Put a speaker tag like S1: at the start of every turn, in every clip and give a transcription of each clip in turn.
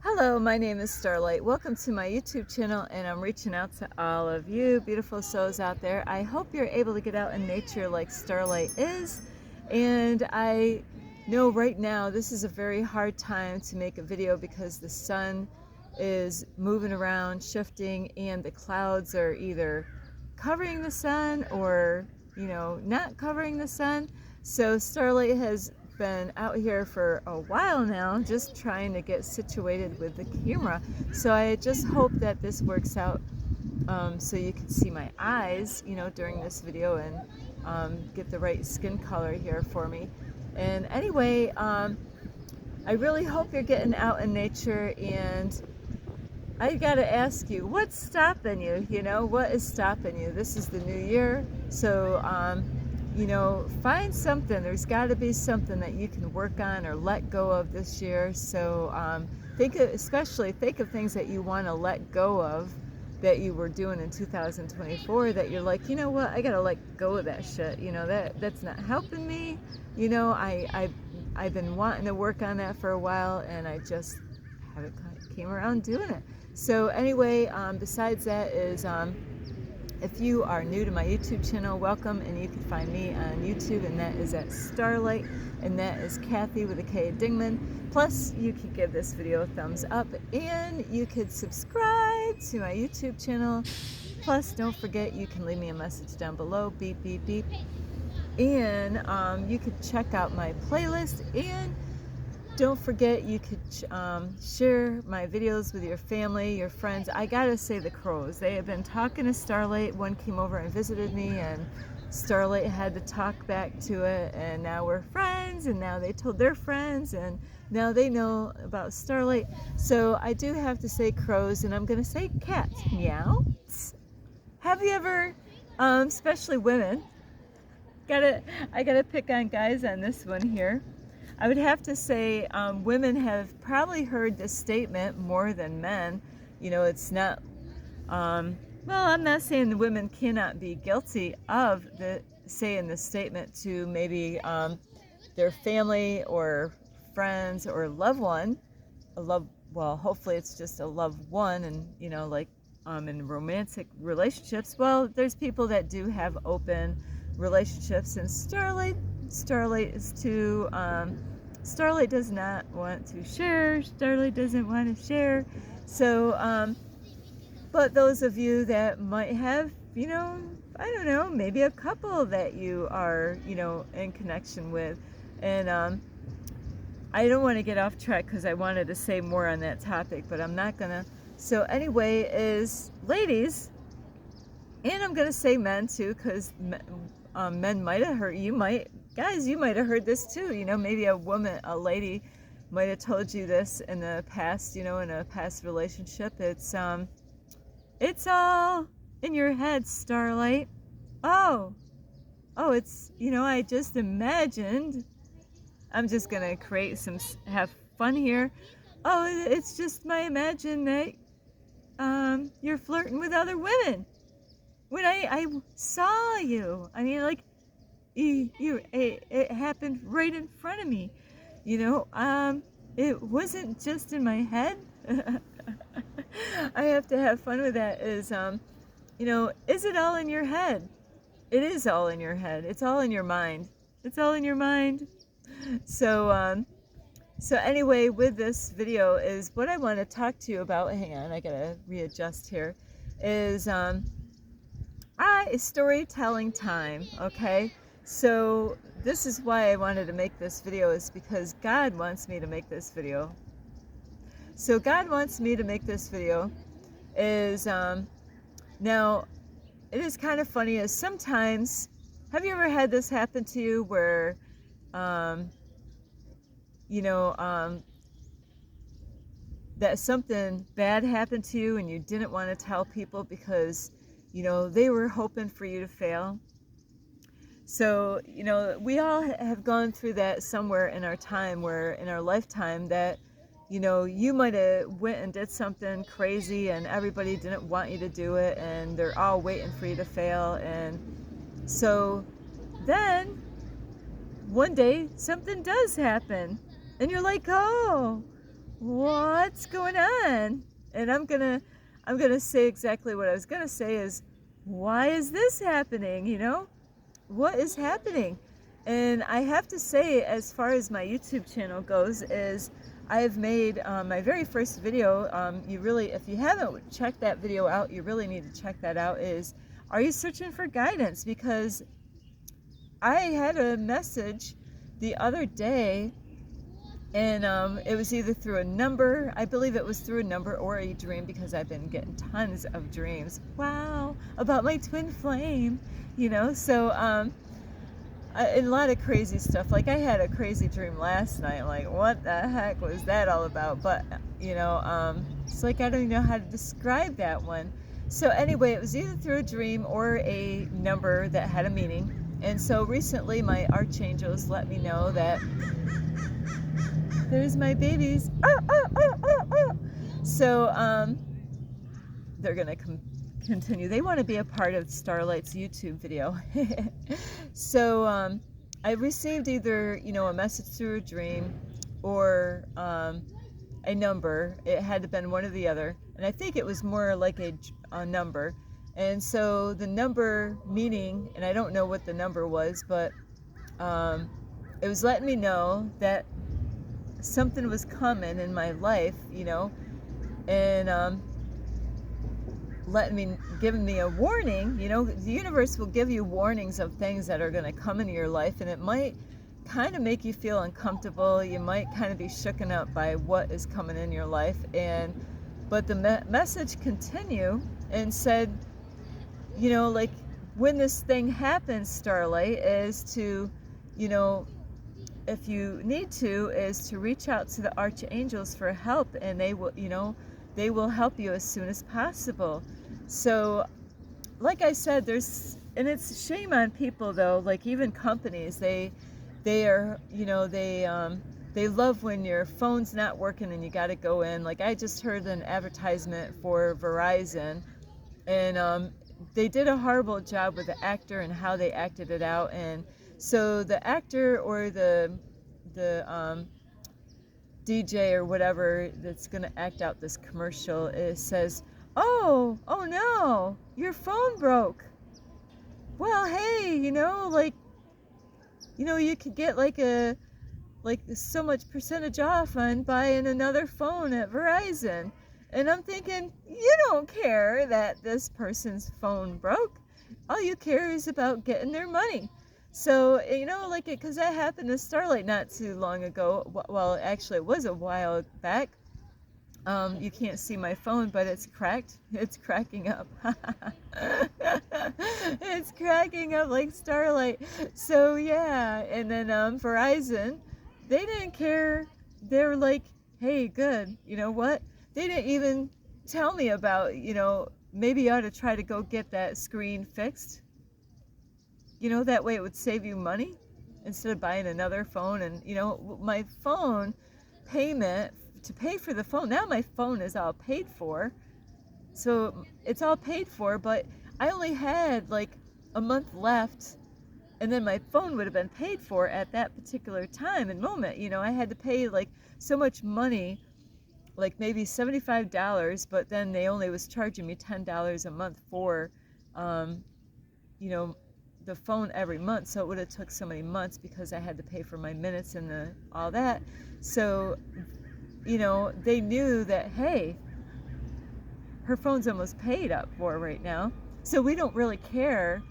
S1: Hello, my name is Starlight. Welcome to my YouTube channel, and I'm reaching out to all of you beautiful souls out there. I hope you're able to get out in nature like Starlight is. And I know right now this is a very hard time to make a video because the sun is moving around, shifting, and the clouds are either covering the sun or, not covering the sun. So Starlight has been out here for a while now, just trying to get situated with the camera. So I just hope that this works out so you can see my eyes, during this video and get the right skin color here for me. And anyway, I really hope you're getting out in nature, and I gotta ask you, what's stopping you? What is stopping you? This is the new year, so find something. There's got to be something that you can work on or let go of this year. So especially think of things that you want to let go of that you were doing in 2024 that you're like, you know what, I gotta let go of that shit. That's not helping me. I've been wanting to work on that for a while, and I just haven't came around doing it. So anyway, besides that is if you are new to my YouTube channel, welcome, and you can find me on YouTube, and that is at Starlight, and that is Kathy with a K Dingman. Plus, you can give this video a thumbs up, and you could subscribe to my YouTube channel. Plus, don't forget, you can leave me a message down below, beep, beep, beep. And you could check out my playlist, and don't forget, you could share my videos with your family, your friends. I gotta say, the crows, they have been talking to Starlight. One came over and visited me, and Starlight had to talk back to it, and now we're friends, and now they told their friends, and now they know about Starlight. So I do have to say crows, and I'm gonna say cats. Meow. Have you ever, especially women, I gotta pick on guys on this one here. I would have to say women have probably heard this statement more than men. It's not, well, I'm not saying the women cannot be guilty of saying this statement to maybe their family or friends or loved one. Well, hopefully it's just a loved one, and, like in romantic relationships. Well, there's people that do have open relationships, and Starlight is too, Starlight does not want to share. Starlight doesn't want to share. So, but those of you that might have, I don't know, maybe a couple that you are, in connection with. And I don't want to get off track because I wanted to say more on that topic, but I'm not going to. So anyway, is ladies, and I'm going to say men too, because men might have heard, guys, you might have heard this too. Maybe a lady might have told you this in the past, in a past relationship. It's all in your head, Starlight. Oh, it's, I just imagined. I'm just going to have fun here. Oh, it's just my imagine that you're flirting with other women. When I saw you, I mean, like, it happened right in front of me. It wasn't just in my head. I have to have fun with that. Is it all in your head? It is all in your head. It's all in your mind. It's all in your mind. So so anyway, with this video is what I want to talk to you about. Hang on, I gotta readjust here. Is storytelling time. Okay. So this is why I wanted to make this video, is because God wants me to make this video. So God wants me to make this video is, now it is kind of funny is sometimes, have you ever had this happen to you where, that something bad happened to you and you didn't want to tell people because, they were hoping for you to fail? So, we all have gone through that somewhere in our time, where in our lifetime that, you might have went and did something crazy and everybody didn't want you to do it, and they're all waiting for you to fail. And so then one day something does happen and you're like, oh, what? what's going on? And I'm gonna say exactly what I was gonna say is, why is this happening? You know, what is happening? And I have to say, as far as my YouTube channel goes, is I have made my very first video. If you haven't checked that video out, you really need to check that out. Is, are you searching for guidance? Because I had a message the other day, and it was either through a number, I believe it was through a number, or a dream, because I've been getting tons of dreams. Wow, about my twin flame, you know. So and a lot of crazy stuff. Like, I had a crazy dream last night. Like, what the heck was that all about? But you know, it's like I don't even know how to describe that one. So anyway, it was either through a dream or a number that had a meaning. And so recently my archangels let me know that there's my babies. So they're gonna continue. They want to be a part of Starlight's YouTube video. So I received either, you know, a message through a dream or a number. It had to have been one or the other, and I think it was more like a number. And so the number meaning, and I don't know what the number was, but it was letting me know that something was coming in my life, you know, and giving me a warning. You know, the universe will give you warnings of things that are going to come into your life, and it might kind of make you feel uncomfortable. You might kind of be shooken up by what is coming in your life. But the message continued and said, you know, like, when this thing happens, Starlight, is to, you know, if you need to, is to reach out to the archangels for help, and they will, you know, they will help you as soon as possible. So, like I said, and it's a shame on people, though, like even companies, they are, you know, they love when your phone's not working and you got to go in. Like, I just heard an advertisement for Verizon, and they did a horrible job with the actor and how they acted it out. And so the actor or the DJ or whatever that's going to act out this commercial, says, oh no, your phone broke. Well, hey, you know, like, you know, you could get like so much percentage off on buying another phone at Verizon. And I'm thinking, you don't care that this person's phone broke. All you care is about getting their money. So, you know, like, because that happened to Starlight not too long ago. Well, actually, it was a while back. You can't see my phone, but it's cracked. It's cracking up. It's cracking up like Starlight. So, yeah. And then Verizon, they didn't care. They were like, hey, good. You know what? They didn't even tell me about, you know, maybe you ought to try to go get that screen fixed. You know, that way it would save you money instead of buying another phone. And, you know, my phone payment, to pay for the phone, now my phone is all paid for. So it's all paid for, but I only had like a month left, and then my phone would have been paid for at that particular time and moment. You know, I had to pay like so much money, like maybe $75, but then they only was charging me $10 a month for, you know, the phone every month. So it would have took so many months because I had to pay for my minutes and all that. So, you know, they knew that, hey, her phone's almost paid up for right now. So we don't really care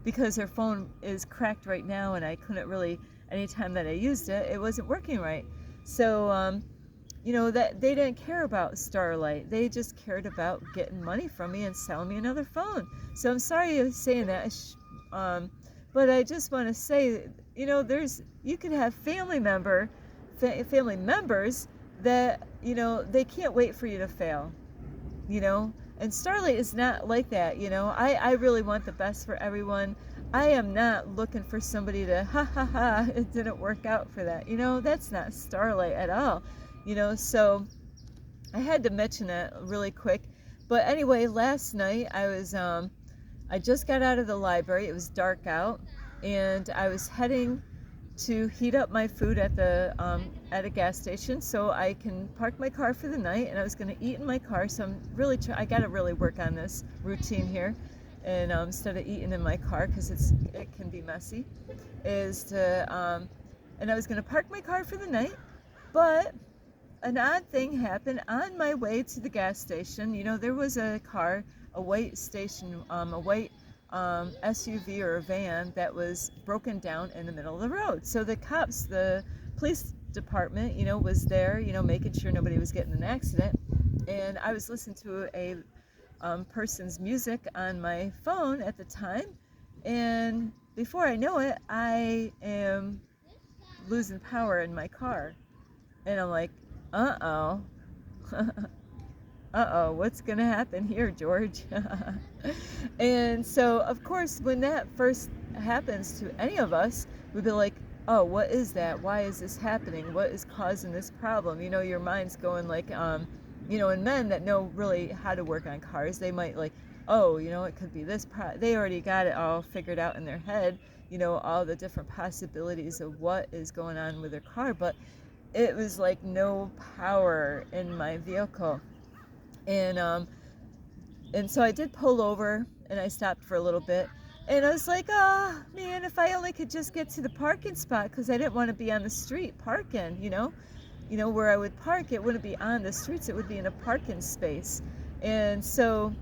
S1: because her phone is cracked right now, and I couldn't really, anytime that I used it, it wasn't working right. So, you know, that they didn't care about Starlight. They just cared about getting money from me and selling me another phone. So I'm sorry I'm saying that, but I just want to say, you know, you could have family members that, you know, they can't wait for you to fail, you know. And Starlight is not like that, you know. I really want the best for everyone. I am not looking for somebody to, it didn't work out for that. You know, that's not Starlight at all. You know, so I had to mention that really quick. But anyway, last night I just got out of the library. It was dark out, and I was heading to heat up my food at a gas station so I can park my car for the night. And I was going to eat in my car, so I'm really I got to really work on this routine here, and instead of eating in my car because it can be messy, is to and I was going to park my car for the night, but an odd thing happened on my way to the gas station. You know, there was a white SUV or a van that was broken down in the middle of the road. So the police department, you know, was there, you know, making sure nobody was getting in an accident. And I was listening to a person's music on my phone at the time. And before I know it, I am losing power in my car. And I'm like, uh-oh. Uh-oh, what's going to happen here, George? And so, of course, when that first happens to any of us, we'd be like, oh, what is that? Why is this happening? What is causing this problem? You know, your mind's going like, you know, and men that know really how to work on cars, they might like, oh, you know, it could be this. They already got it all figured out in their head, you know, all the different possibilities of what is going on with their car. But it was like no power in my vehicle. And so I did pull over and I stopped for a little bit, and I was like, oh man, if I only could just get to the parking spot, because I didn't want to be on the street parking, you know, where I would park, it wouldn't be on the streets, it would be in a parking space. And so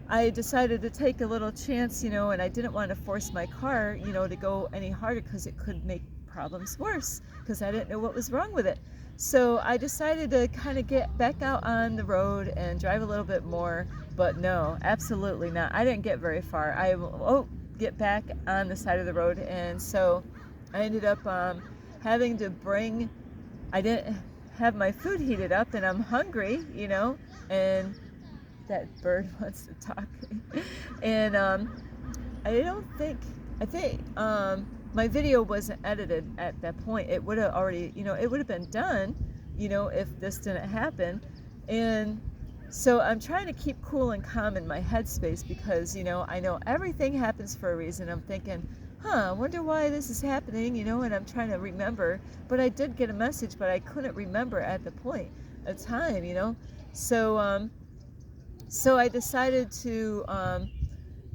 S1: I decided to take a little chance, you know, and I didn't want to force my car, you know, to go any harder because it could make problems worse, because I didn't know what was wrong with it. So I decided to kind of get back out on the road and drive a little bit more, but no, absolutely not. I didn't get very far. I get back on the side of the road, and so I ended up having to I didn't have my food heated up, and I'm hungry, you know, and that bird wants to talk. And I think my video wasn't edited at that point. It would have already, you know, it would have been done, you know, if this didn't happen. And so I'm trying to keep cool and calm in my headspace because, you know, I know everything happens for a reason. I'm thinking, I wonder why this is happening, you know, and I'm trying to remember. But I did get a message, but I couldn't remember at the point of time, you know. So, so I decided to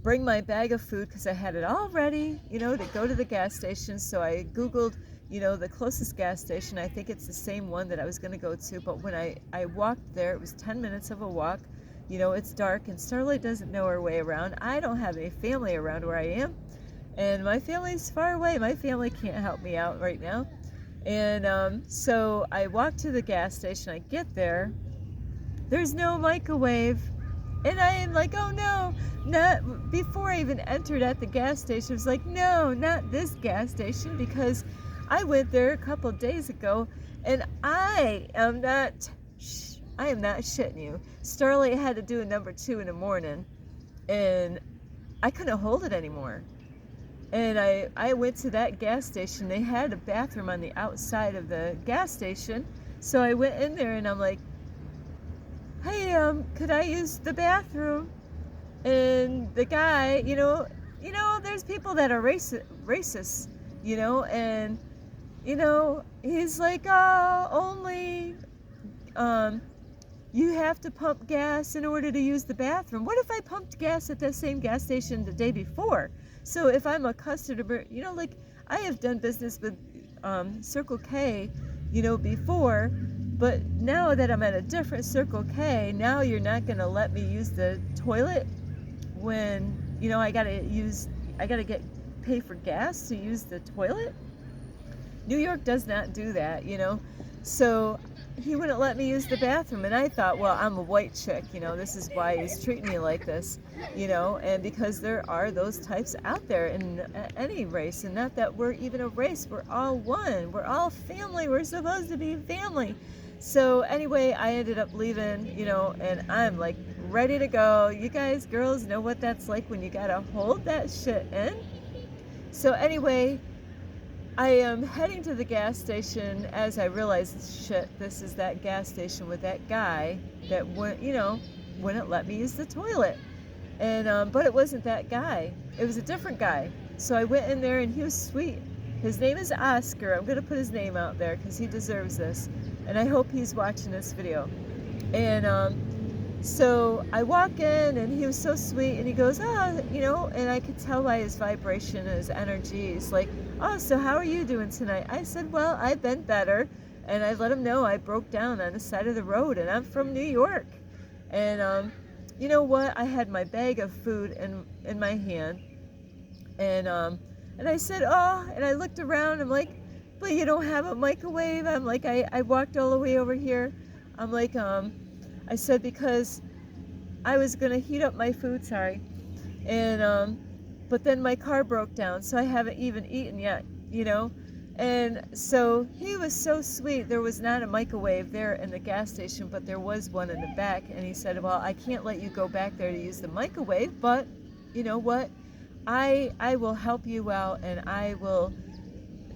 S1: bring my bag of food because I had it all ready, you know, to go to the gas station. So I Googled, you know, the closest gas station. I think it's the same one that I was going to go to. But when I walked there, it was 10 minutes of a walk. You know, it's dark and Starlight doesn't know her way around. I don't have any family around where I am. And my family's far away. My family can't help me out right now. And so I walked to the gas station. I get there. There's no microwave. And I am like, oh no, not before I even entered at the gas station. I was like, no, not this gas station, because I went there a couple of days ago, and I am not shitting you. Starlight had to do a number 2 in the morning, and I couldn't hold it anymore. And I went to that gas station. They had a bathroom on the outside of the gas station, so I went in there and I'm like, hey, could I use the bathroom? And the guy, you know, there's people that are racist, you know, and, you know, he's like, oh, only, you have to pump gas in order to use the bathroom. What if I pumped gas at that same gas station the day before? So if I'm a customer, you know, like I have done business with Circle K, you know, before. But now that I'm at a different Circle K, now you're not going to let me use the toilet when, you know, I got to pay for gas to use the toilet. New York does not do that, you know. So he wouldn't let me use the bathroom, and I thought, well, I'm a white chick, you know, this is why he's treating me like this, you know, and because there are those types out there in any race, and not that we're even a race, we're all one, we're all family, we're supposed to be family. So anyway, I ended up leaving, you know, and I'm like ready to go. You guys, girls, know what that's like when you gotta hold that shit in. So anyway, I am heading to the gas station as I realize, shit, this is that gas station with that guy that wouldn't let me use the toilet. And but it wasn't that guy. It was a different guy. So I went in there and he was sweet. His name is Oscar. I'm going to put his name out there because he deserves this. And I hope he's watching this video. And so I walk in, and he was so sweet, and he goes, oh, you know, and I could tell by his vibration and his energy. He's like, oh, so how are you doing tonight? I said, well, I've been better. And I let him know I broke down on the side of the road, and I'm from New York. And you know what? I had my bag of food in my hand. And I said, oh, and I looked around. I'm like, but you don't have a microwave? I'm like, I walked all the way over here. I'm like, I said, because I was going to heat up my food, sorry. And, but then my car broke down, so I haven't even eaten yet, you know. And so he was so sweet. There was not a microwave there in the gas station, but there was one in the back. And he said, well, I can't let you go back there to use the microwave, but you know what? I will help you out, and I will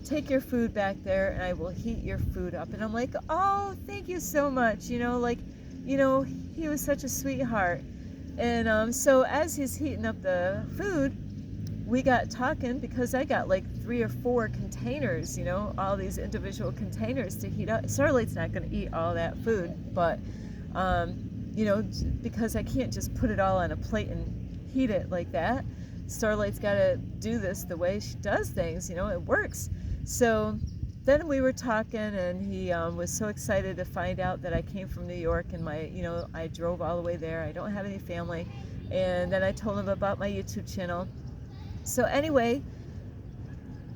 S1: take your food back there, and I will heat your food up. And I'm like, oh, thank you so much. You know, like, you know, he was such a sweetheart. And so as he's heating up the food, we got talking, because I got like 3 or 4 containers, you know, all these individual containers to heat up. Starlight's not going to eat all that food, but, you know, because I can't just put it all on a plate and heat it like that. Starlight's got to do this the way she does things, you know, it works. So then we were talking, and he was so excited to find out that I came from New York, and you know, I drove all the way there. I don't have any family. And then I told him about my YouTube channel. So anyway,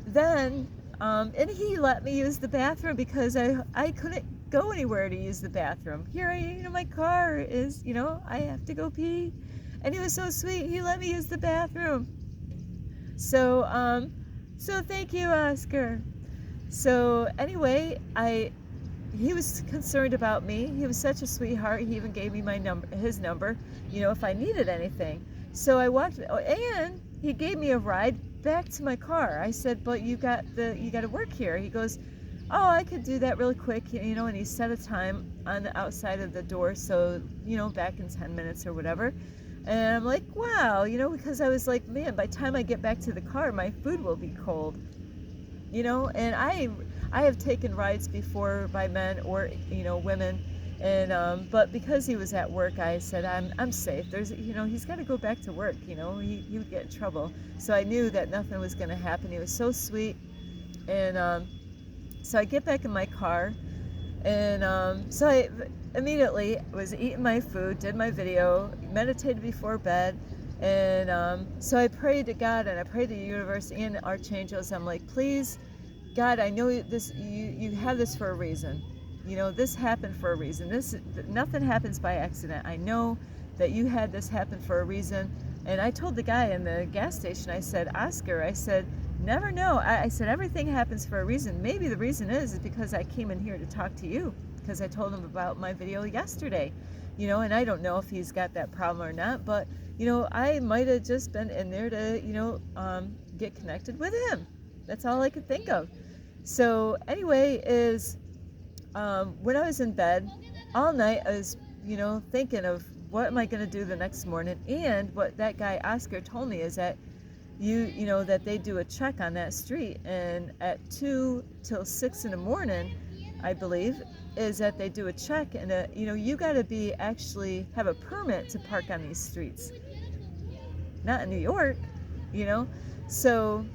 S1: then, and he let me use the bathroom, because I couldn't go anywhere to use the bathroom. Here you know, my car is, you know, I have to go pee. And he was so sweet. He let me use the bathroom. So, so thank you, Oscar. So anyway, he was concerned about me. He was such a sweetheart. He even gave me his number, you know, if I needed anything. So I walked, and he gave me a ride back to my car. I said, but you got to work here. He goes, oh, I could do that really quick, you know, and he set a time on the outside of the door, so, you know, back in 10 minutes or whatever. And I'm like, wow, you know, because I was like, man, by the time I get back to the car, my food will be cold, you know. And I have taken rides before by men or, you know, women, and but because he was at work, I said, I'm safe. There's, you know, he's got to go back to work, you know, he would get in trouble. So I knew that nothing was going to happen. He was so sweet. And so I get back in my car, and so I immediately was eating my food, did my video, meditated before bed, and so I prayed to God, and I prayed to the universe and the archangels. I'm like, please, God, I know this. You have this for a reason. You know, this happened for a reason. Nothing happens by accident. I know that you had this happen for a reason. And I told the guy in the gas station, I said, Oscar, I said, never know. I said, everything happens for a reason. Maybe the reason is because I came in here to talk to you, because I told him about my video yesterday, you know, and I don't know if he's got that problem or not, but, you know, I might have just been in there to, you know, get connected with him. That's all I could think of. So anyway, when I was in bed all night, I was, you know, thinking of what am I going to do the next morning. And what that guy Oscar told me is that you know, that they do a check on that street, and at 2 till 6 in the morning, I believe, is that they do a check, and you know, you got to actually have a permit to park on these streets. Not in New York, you know. So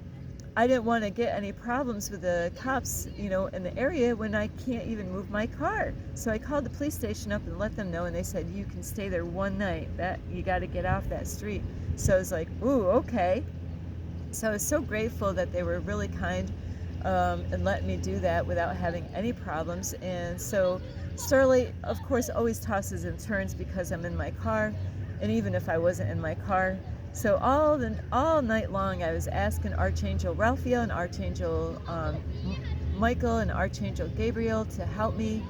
S1: I didn't want to get any problems with the cops, you know, in the area when I can't even move my car. So I called the police station up and let them know, and they said, you can stay there one night. That you got to get off that street. So I was like, ooh, okay. So I was so grateful that they were really kind and letting me do that without having any problems. And so Starlight, of course, always tosses and turns because I'm in my car, and even if I wasn't in my car. So all night long, I was asking Archangel Raphael and Archangel Michael and Archangel Gabriel to help me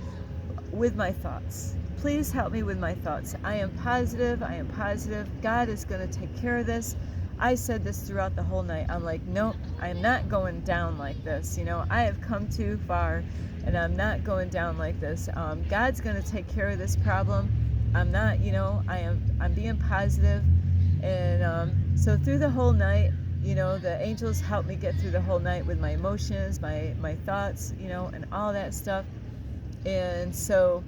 S1: with my thoughts. Please help me with my thoughts. I am positive. God is going to take care of this. I said this throughout the whole night. I'm like, nope, I'm not going down like this. You know, I have come too far, and I'm not going down like this. God's going to take care of this problem. I'm not, you know, I'm being positive. And so through the whole night, you know, the angels helped me get through the whole night with my emotions, my thoughts, you know, and all that stuff. And so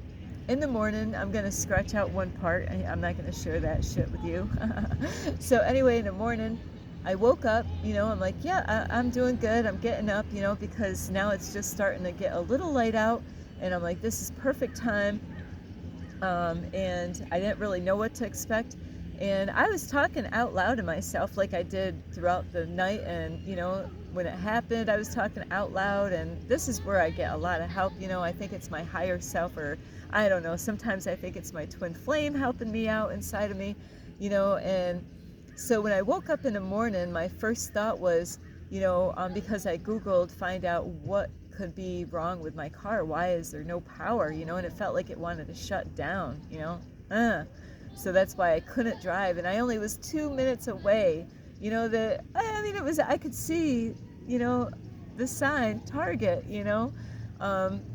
S1: in the morning, I'm going to scratch out one part. I'm not going to share that shit with you. So anyway, in the morning, I woke up, you know, I'm like, yeah, I'm doing good. I'm getting up, you know, because now it's just starting to get a little light out. And I'm like, this is perfect time. And I didn't really know what to expect. And I was talking out loud to myself like I did throughout the night. And, you know, when it happened, I was talking out loud. And this is where I get a lot of help. You know, I think it's my higher self, or I don't know. Sometimes I think it's my twin flame helping me out inside of me, you know. And so when I woke up in the morning, my first thought was, you know, because I Googled, find out what could be wrong with my car. Why is there no power, you know? And it felt like it wanted to shut down, you know? So that's why I couldn't drive. And I only was 2 minutes away, you know, I mean, I could see, you know, the sign, Target, you know?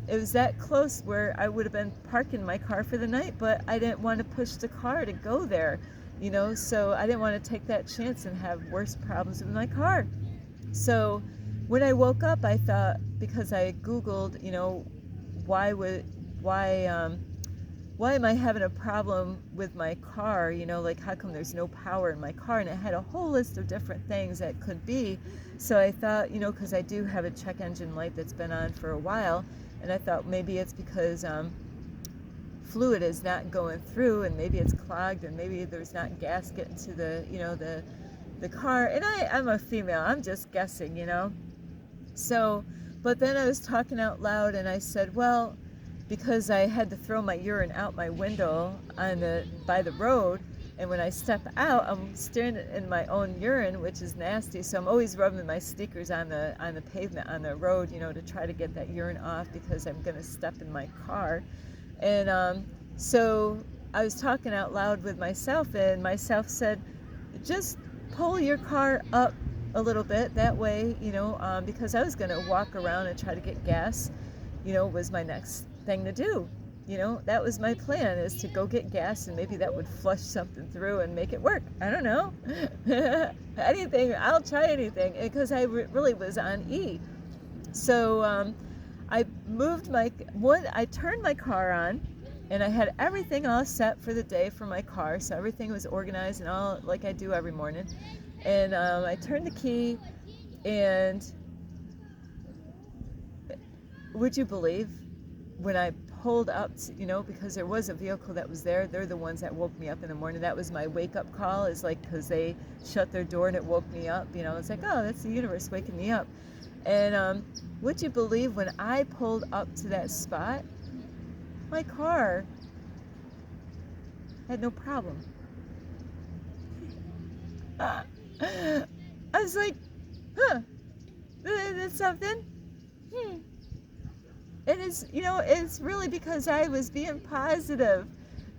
S1: It was that close where I would have been parking my car for the night, but I didn't want to push the car to go there, you know? So I didn't want to take that chance and have worse problems with my car. So when I woke up, I thought, because I Googled, you know, why am I having a problem with my car? You know, like, how come there's no power in my car? And it had a whole list of different things that could be. So I thought, you know, because I do have a check engine light that's been on for a while, and I thought maybe it's because fluid is not going through, and maybe it's clogged, and maybe there's not gas getting to the, you know, the car. And I'm a female. I'm just guessing, you know. So, but then I was talking out loud, and I said, well, because I had to throw my urine out my window by the road, and when I step out, I'm staring in my own urine, which is nasty. So I'm always rubbing my sneakers on the pavement on the road, you know, to try to get that urine off, because I'm gonna step in my car. And so I was talking out loud with myself, and myself said, just pull your car up a little bit, that way, you know, because I was gonna walk around and try to get gas, you know, was my next thing to do. You know, that was my plan, is to go get gas, and maybe that would flush something through and make it work. I don't know. Anything, I'll try anything, because I really was on E. So I turned my car on, and I had everything all set for the day for my car, so everything was organized and all like I do every morning. And I turned the key, and would you believe, when I pulled up, you know, because there was a vehicle that was there, they're the ones that woke me up in the morning. That was my wake-up call, is like, because they shut their door and it woke me up, you know. It's like, oh, that's the universe waking me up. And would you believe, when I pulled up to that spot, my car had no problem. I was like, huh, that's something. And it's, you know, it's really because I was being positive.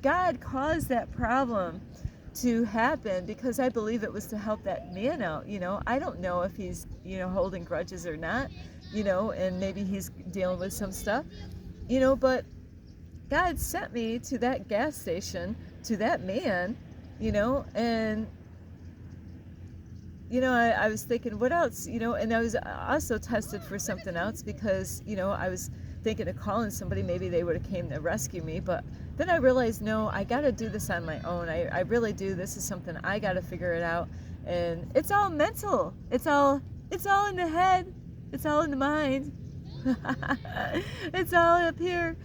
S1: God caused that problem to happen because I believe it was to help that man out. You know, I don't know if he's, you know, holding grudges or not, you know, and maybe he's dealing with some stuff, you know, but God sent me to that gas station, to that man, you know. And you know, I was thinking, what else, you know? And I was also tested for something else, because, you know, I was thinking of calling somebody, maybe they would have came to rescue me. But then I realized, no, I got to do this on my own. I really do. This is something I got to figure it out. And it's all mental. It's all in the head. It's all in the mind. It's all up here.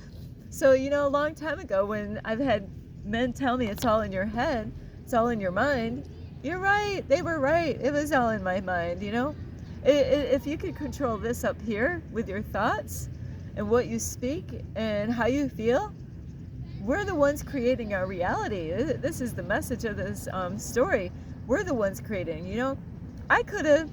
S1: So, you know, a long time ago, when I've had men tell me it's all in your head, it's all in your mind, you're right. They were right. It was all in my mind, you know. If you could control this up here with your thoughts and what you speak and how you feel, we're the ones creating our reality. This is the message of this story. We're the ones creating, you know. I could have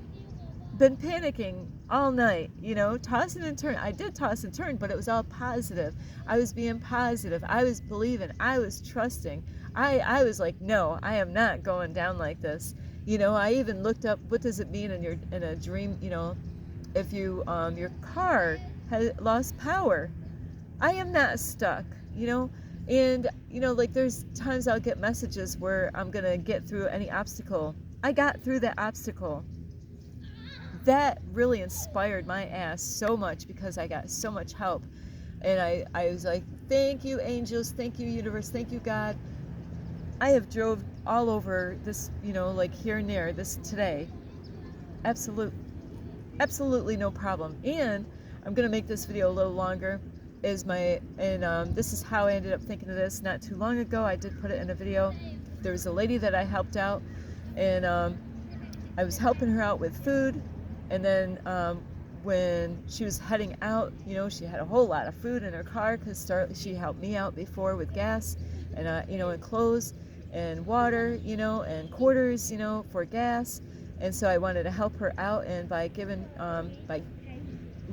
S1: been panicking all night, you know, tossing and turning. I did toss and turn, but it was all positive. I was being positive. I was believing. I was trusting. I was like, no, I am not going down like this. You know, I even looked up, what does it mean in a dream, you know, if you your car has lost power. I am not stuck, you know. And you know, like, there's times I'll get messages where I'm gonna get through any obstacle. I got through that obstacle. that really inspired my ass so much, because I got so much help. And I was like, thank you, angels, thank you, universe, thank you, God. I have drove all over this, like here and there, this today. Absolutely no problem. And I'm gonna make this video a little longer. This is how I ended up thinking of this not too long ago. I did put it in a video. There was a lady that I helped out, and I was helping her out with food, and then when she was heading out, she had a whole lot of food in her car, because she helped me out before with gas and and clothes and water, and quarters, for gas. And so I wanted to help her out, and by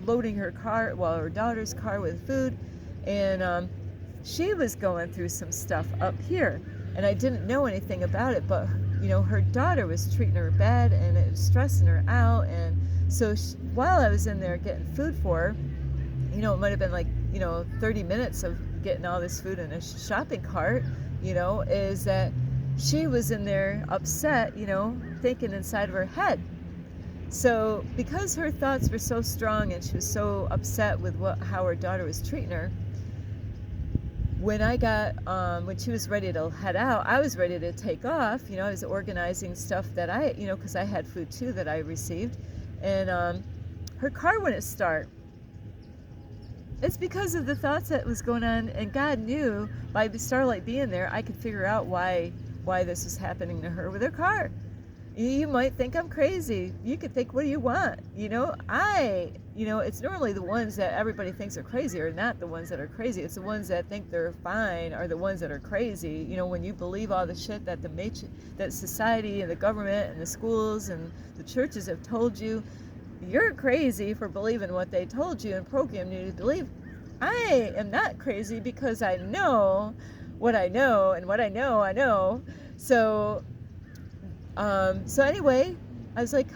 S1: loading her daughter's car with food, and she was going through some stuff up here, and I didn't know anything about it, but her daughter was treating her bad, and it was stressing her out. And so while I was in there getting food for her, it might have been like 30 minutes of getting all this food in a shopping cart, is that she was in there upset, thinking inside of her head. So because her thoughts were so strong and she was so upset with how her daughter was treating her, when she was ready to head out, I was ready to take off. I was organizing stuff that because I had food too that I received, and her car wouldn't start. It's because of the thoughts that was going on, and God knew by the Starlight being there, I could figure out why this was happening to her with her car. You might think I'm crazy. You could think, what do you want? It's normally the ones that everybody thinks are crazy are not the ones that are crazy. It's the ones that think they're fine are the ones that are crazy. When you believe all the shit that that society and the government and the schools and the churches have told you, you're crazy for believing what they told you and programmed you to believe. I am not crazy, because I know what I know, and what I know. So anyway, I was like,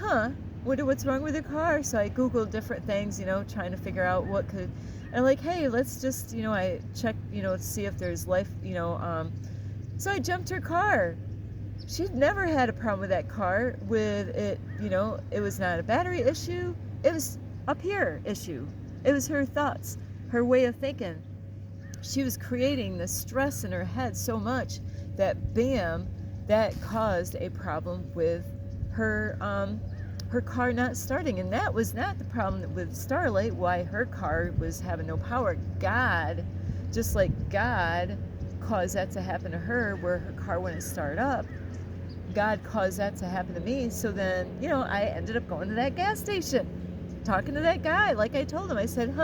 S1: wonder what's wrong with her car. So I Googled different things, trying to figure out what could, and I'm like, hey, let's just, I checked, see if there's life, so I jumped her car. She'd never had a problem with that car, with it, it was not a battery issue. It was up here issue. It was her thoughts, her way of thinking. She was creating the stress in her head so much that, bam, that caused a problem with her car not starting. And that was not the problem with Starlight, why her car was having no power. God, just like God caused that to happen to her, where her car wouldn't start up, God caused that to happen to me. So then, I ended up going to that gas station, talking to that guy, like I told him. I said,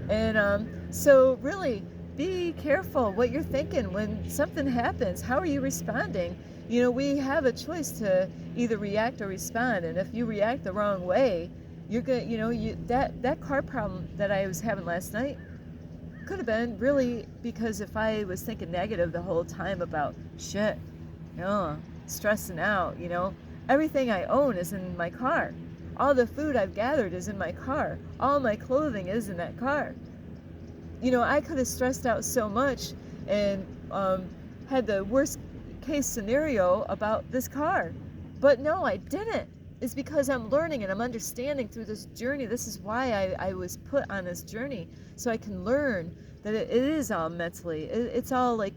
S1: and so really, be careful what you're thinking when something happens. How are you responding? We have a choice to either react or respond. And if you react the wrong way, you're good. That car problem that I was having last night could have been really because if I was thinking negative the whole time about shit, stressing out, everything I own is in my car. All the food I've gathered is in my car. All my clothing is in that car. I could have stressed out so much and had the worst case scenario about this car. But no, I didn't. It's because I'm learning and I'm understanding through this journey. This is why I was put on this journey, so I can learn that it is all mentally. It's all like,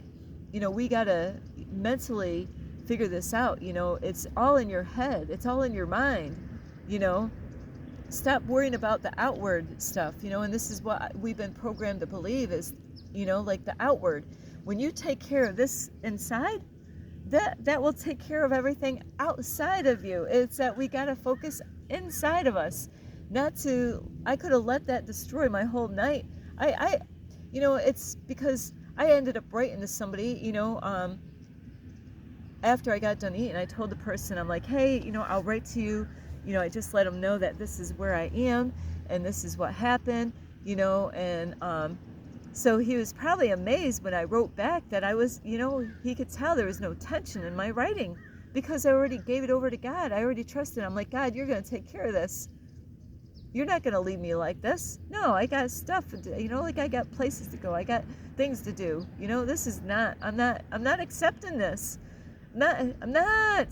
S1: we got to mentally figure this out. It's all in your head. It's all in your mind, Stop worrying about the outward stuff, and this is what we've been programmed to believe is, like the outward. When you take care of this inside, that will take care of everything outside of you. It's that we got to focus inside of us, I could have let that destroy my whole night. It's because I ended up writing to somebody, after I got done eating. I told the person, I'm like, hey, I'll write to you. I just let them know that this is where I am and this is what happened, and so he was probably amazed when I wrote back that I was, he could tell there was no tension in my writing because I already gave it over to God. I already trusted. I'm like, God, you're going to take care of this. You're not going to leave me like this. No, I got stuff, like I got places to go. I got things to do. This is not, I'm not accepting this. I'm not.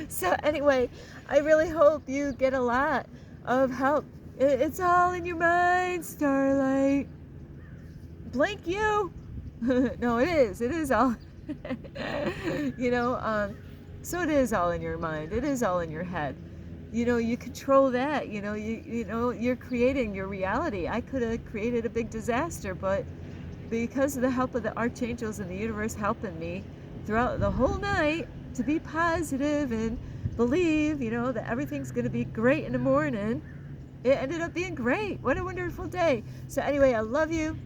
S1: So anyway, I really hope you get a lot of help. It's all in your mind, Starlight. Blank you. No, it is. It is all. You know, so it is all in your mind. It is all in your head. You know, you control that. You know, you're creating your reality. I could have created a big disaster, but because of the help of the archangels and the universe helping me throughout the whole night to be positive and believe, you know, that everything's going to be great in the morning, it ended up being great. What a wonderful day. So anyway, I love you.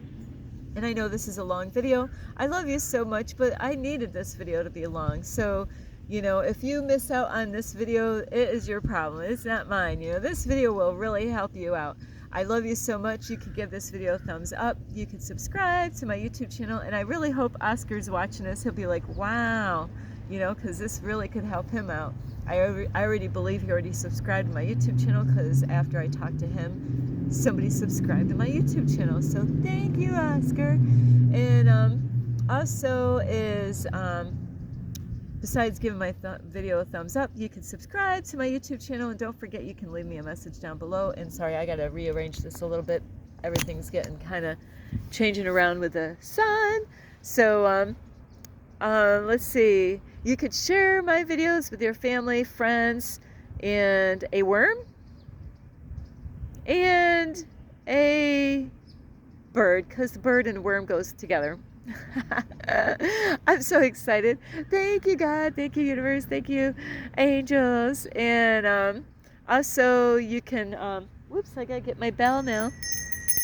S1: And I know this is a long video. I love you so much, but I needed this video to be long. So, you know, if you miss out on this video, it is your problem. It's not mine. You know, this video will really help you out. I love you so much. You can give this video a thumbs up. You can subscribe to my YouTube channel. And I really hope Oscar's watching this. He'll be like, wow, you know, because this really could help him out. I already believe he already subscribed to my YouTube channel, because after I talked to him, somebody subscribed to my YouTube channel. So thank you, Oscar. And also is, besides giving my video a thumbs up, you can subscribe to my YouTube channel, and don't forget you can leave me a message down below. And sorry, I gotta rearrange this a little bit. Everything's getting kind of changing around with the sun. So let's see. You could share my videos with your family, friends, and a worm, and a bird, because the bird and worm goes together. I'm so excited. Thank you, God. Thank you, universe. Thank you, angels. And also you can whoops, I gotta get my bell now.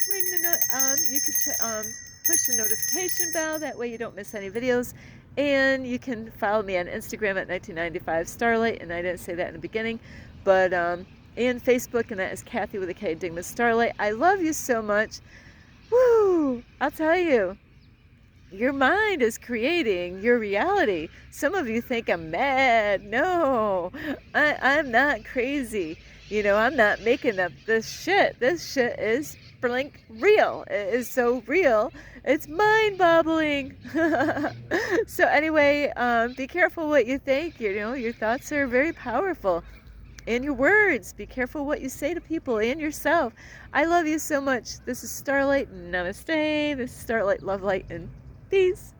S1: Ring the you can push the notification bell, that way you don't miss any videos. And you can follow me on Instagram at 1995 Starlight, and I didn't say that in the beginning, but and Facebook, and that is Kathy with a K, Enigma Starlight. I love you so much. Woo! I'll tell you, your mind is creating your reality. Some of you think I'm mad. No, I'm not crazy. You know, I'm not making up this shit. This shit is blink real. It is so real. It's mind-boggling. So anyway, be careful what you think. You know, your thoughts are very powerful. And your words. Be careful what you say to people and yourself. I love you so much. This is Starlight. Namaste. This is Starlight, love, light, and peace.